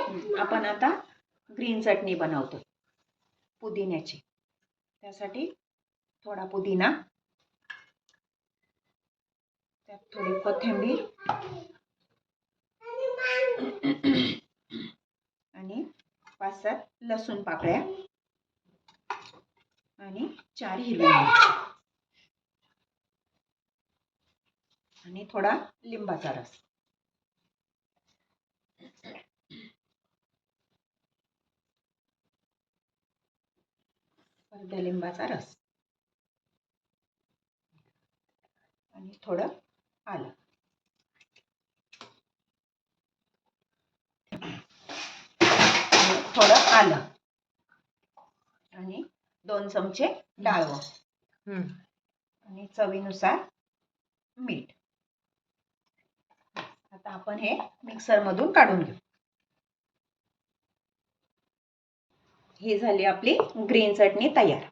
आपण आता ग्रीन चटणी बनवतो पुदिन्याची. त्यासाठी थोडा पुदिना, त्यात थोडी कोथिंबीर आणि 5-7 लसूण पाकळ्या आणि 4 हिरव्या मिरच्या आणि थोडा लिंबाचा रस. अर्धा लिंबाचा रस आणि थोडं आलं. थोडं आलं आणि 2 चमचे डाळवं आणि चवीनुसार मीठ. आता आपण हे मिक्सर मधून काढून घेऊ. ही झाली आपली ग्रीन चटणी तयार.